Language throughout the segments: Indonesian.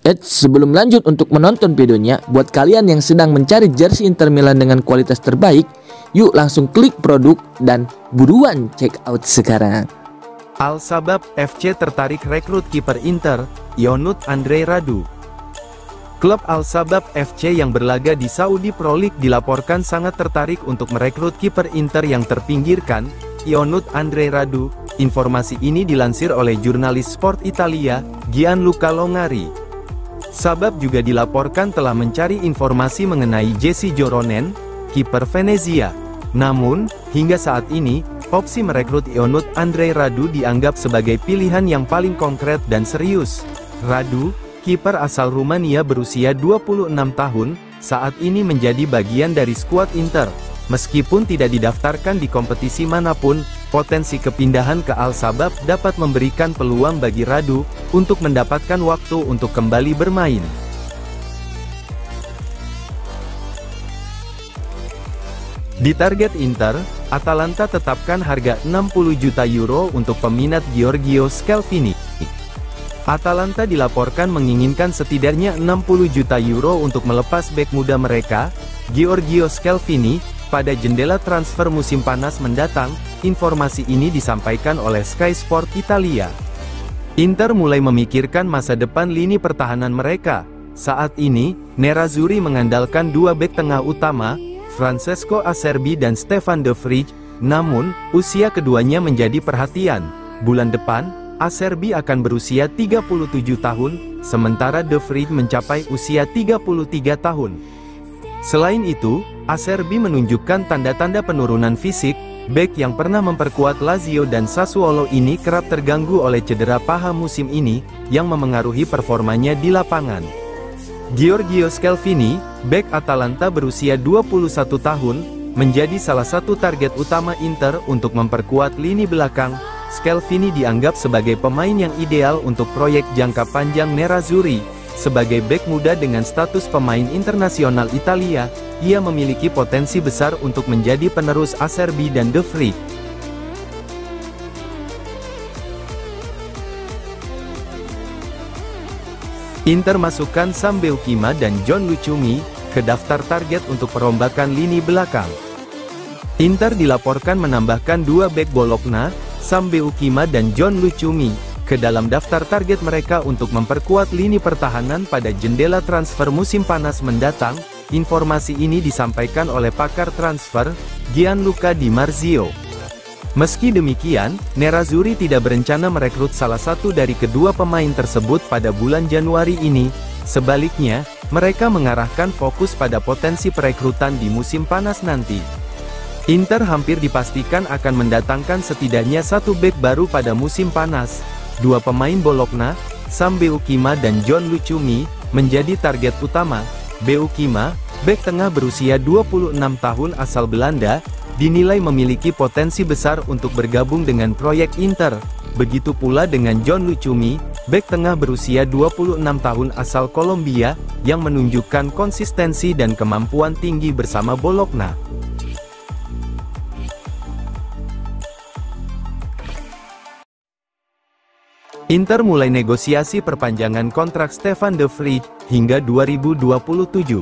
Sebelum lanjut untuk menonton videonya, buat kalian yang sedang mencari jersey Inter Milan dengan kualitas terbaik, yuk langsung klik produk dan buruan check out sekarang. Al-Shabab FC tertarik rekrut kiper Inter, Ionut Andrei Radu. Klub Al-Shabab FC yang berlaga di Saudi Pro League dilaporkan sangat tertarik untuk merekrut kiper Inter yang terpinggirkan, Ionut Andrei Radu. Informasi ini dilansir oleh jurnalis Sport Italia, Gianluca Longari. Sabab juga dilaporkan telah mencari informasi mengenai Jesse Joronen, kiper Venezia. Namun, hingga saat ini, opsi merekrut Ionut Andrei Radu dianggap sebagai pilihan yang paling konkret dan serius. Radu, kiper asal Rumania berusia 26 tahun, saat ini menjadi bagian dari skuad Inter. Meskipun tidak didaftarkan di kompetisi manapun, potensi kepindahan ke Al-Shabab dapat memberikan peluang bagi Radu untuk mendapatkan waktu untuk kembali bermain. Di target Inter, Atalanta tetapkan harga 60 juta euro untuk peminat Giorgio Scalvini. Atalanta dilaporkan menginginkan setidaknya 60 juta euro untuk melepas bek muda mereka, Giorgio Scalvini, pada jendela transfer musim panas mendatang. Informasi ini disampaikan oleh Sky Sport Italia. Inter mulai memikirkan masa depan lini pertahanan mereka. Saat ini, Nerazzurri mengandalkan dua bek tengah utama, Francesco Acerbi dan Stefan de Vrij, namun, usia keduanya menjadi perhatian. Bulan depan, Acerbi akan berusia 37 tahun, sementara de Vrij mencapai usia 33 tahun. Selain itu, Acerbi menunjukkan tanda-tanda penurunan fisik. Bek yang pernah memperkuat Lazio dan Sassuolo ini kerap terganggu oleh cedera paha musim ini, yang memengaruhi performanya di lapangan. Giorgio Scalvini, bek Atalanta berusia 21 tahun, menjadi salah satu target utama Inter untuk memperkuat lini belakang. Scalvini dianggap sebagai pemain yang ideal untuk proyek jangka panjang Nerazzurri. Sebagai bek muda dengan status pemain internasional Italia, ia memiliki potensi besar untuk menjadi penerus Acerbi dan de Vrij. Inter masukkan Sam Beukima dan John Lucumi ke daftar target untuk perombakan lini belakang. Inter dilaporkan menambahkan dua bek Bologna, Sam Beukima dan John Lucumi, ke dalam daftar target mereka untuk memperkuat lini pertahanan pada jendela transfer musim panas mendatang. Informasi ini disampaikan oleh pakar transfer, Gianluca Di Marzio. Meski demikian, Nerazzurri tidak berencana merekrut salah satu dari kedua pemain tersebut pada bulan Januari ini. Sebaliknya, mereka mengarahkan fokus pada potensi perekrutan di musim panas nanti. Inter hampir dipastikan akan mendatangkan setidaknya satu bek baru pada musim panas. Dua pemain Bologna, Sam Beukima dan John Lucumi, menjadi target utama. Beukima, bek tengah berusia 26 tahun asal Belanda, dinilai memiliki potensi besar untuk bergabung dengan proyek Inter. Begitu pula dengan John Lucumi, bek tengah berusia 26 tahun asal Kolombia, yang menunjukkan konsistensi dan kemampuan tinggi bersama Bologna. Inter mulai negosiasi perpanjangan kontrak Stefan de Vrij hingga 2027.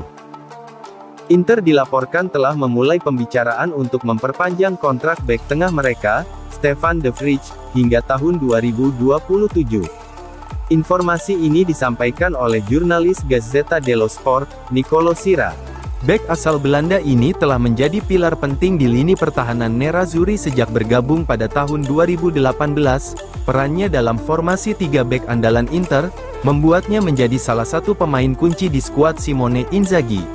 Inter dilaporkan telah memulai pembicaraan untuk memperpanjang kontrak bek tengah mereka, Stefan de Vrij, hingga tahun 2027. Informasi ini disampaikan oleh jurnalis Gazzetta dello Sport, Nicolo Sira. Bek asal Belanda ini telah menjadi pilar penting di lini pertahanan Nerazzurri sejak bergabung pada tahun 2018. Perannya dalam formasi 3 bek andalan Inter, membuatnya menjadi salah satu pemain kunci di skuad Simone Inzaghi.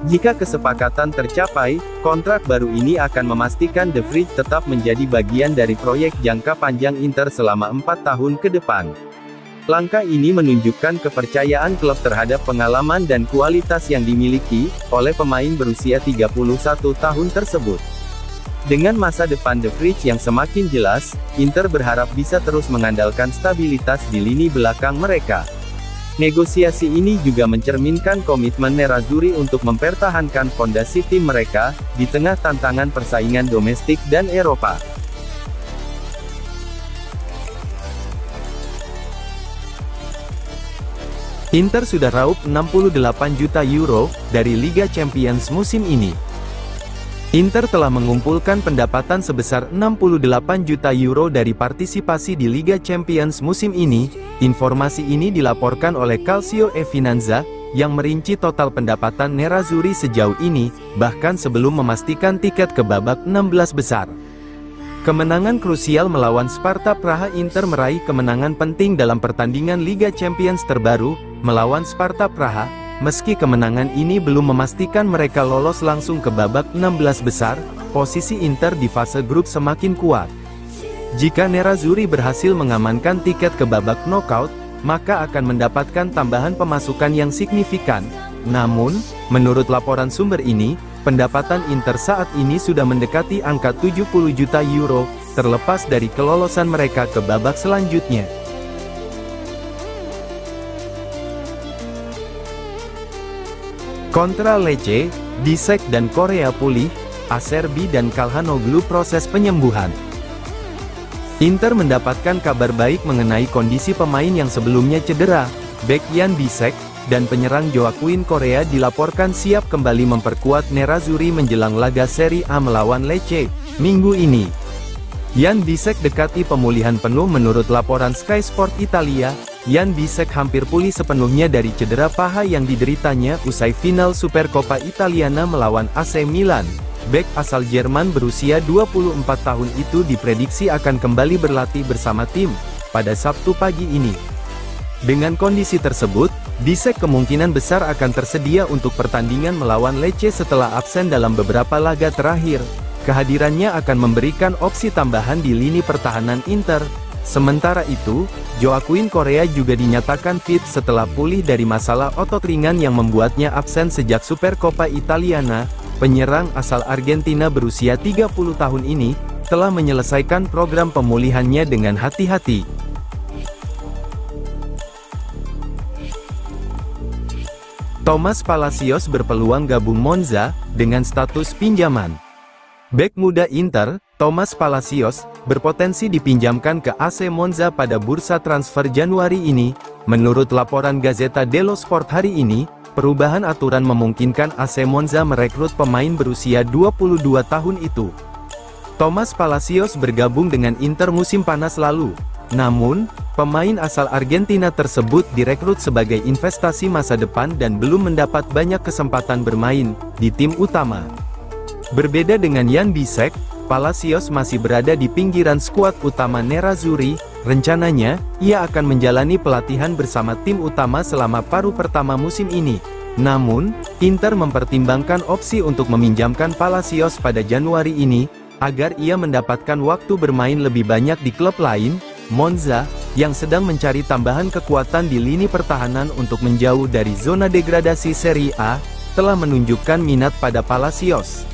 Jika kesepakatan tercapai, kontrak baru ini akan memastikan de Vrij tetap menjadi bagian dari proyek jangka panjang Inter selama 4 tahun ke depan. Langkah ini menunjukkan kepercayaan klub terhadap pengalaman dan kualitas yang dimiliki oleh pemain berusia 31 tahun tersebut. Dengan masa depan de Vrij yang semakin jelas, Inter berharap bisa terus mengandalkan stabilitas di lini belakang mereka. Negosiasi ini juga mencerminkan komitmen Nerazzurri untuk mempertahankan fondasi tim mereka di tengah tantangan persaingan domestik dan Eropa. Inter sudah raup 68 juta euro dari Liga Champions musim ini. Inter telah mengumpulkan pendapatan sebesar 68 juta euro dari partisipasi di Liga Champions musim ini. Informasi ini dilaporkan oleh Calcio e Finanza, yang merinci total pendapatan Nerazzurri sejauh ini, bahkan sebelum memastikan tiket ke babak 16 besar. Kemenangan krusial melawan Sparta Praha. Inter meraih kemenangan penting dalam pertandingan Liga Champions terbaru, melawan Sparta Praha. Meski kemenangan ini belum memastikan mereka lolos langsung ke babak 16 besar, posisi Inter di fase grup semakin kuat. Jika Nerazzurri berhasil mengamankan tiket ke babak knockout, maka akan mendapatkan tambahan pemasukan yang signifikan. Namun, menurut laporan sumber ini, pendapatan Inter saat ini sudah mendekati angka 70 juta euro, terlepas dari kelolosan mereka ke babak selanjutnya. Kontra Lecce, Bisek dan Korea pulih, Acerbi dan Calhanoglu proses penyembuhan. Inter mendapatkan kabar baik mengenai kondisi pemain yang sebelumnya cedera. Bek Jan Bisek dan penyerang Joaquin Korea dilaporkan siap kembali memperkuat Nerazzurri menjelang laga Serie A melawan Lecce minggu ini. Jan Bisek dekati pemulihan penuh menurut laporan Sky Sport Italia. Jan Bisek hampir pulih sepenuhnya dari cedera paha yang dideritanya usai final Supercoppa Italiana melawan AC Milan. Bek asal Jerman berusia 24 tahun itu diprediksi akan kembali berlatih bersama tim pada Sabtu pagi ini. Dengan kondisi tersebut, Bisek kemungkinan besar akan tersedia untuk pertandingan melawan Lecce setelah absen dalam beberapa laga terakhir. Kehadirannya akan memberikan opsi tambahan di lini pertahanan Inter. Sementara itu, Joaquin Korea juga dinyatakan fit setelah pulih dari masalah otot ringan yang membuatnya absen sejak Supercoppa Italiana. Penyerang asal Argentina berusia 30 tahun ini, telah menyelesaikan program pemulihannya dengan hati-hati. Thomas Palacios berpeluang gabung Monza, dengan status pinjaman. Bek muda Inter, Thomas Palacios, berpotensi dipinjamkan ke AC Monza pada bursa transfer Januari ini. Menurut laporan Gazzetta dello Sport hari ini, perubahan aturan memungkinkan AC Monza merekrut pemain berusia 22 tahun itu. Thomas Palacios bergabung dengan Inter musim panas lalu. Namun, pemain asal Argentina tersebut direkrut sebagai investasi masa depan dan belum mendapat banyak kesempatan bermain di tim utama. Berbeda dengan Jan Bisek, Palacios masih berada di pinggiran skuad utama Nerazzurri. Rencananya, ia akan menjalani pelatihan bersama tim utama selama paruh pertama musim ini. Namun, Inter mempertimbangkan opsi untuk meminjamkan Palacios pada Januari ini, agar ia mendapatkan waktu bermain lebih banyak di klub lain. Monza, yang sedang mencari tambahan kekuatan di lini pertahanan untuk menjauh dari zona degradasi Serie A, telah menunjukkan minat pada Palacios.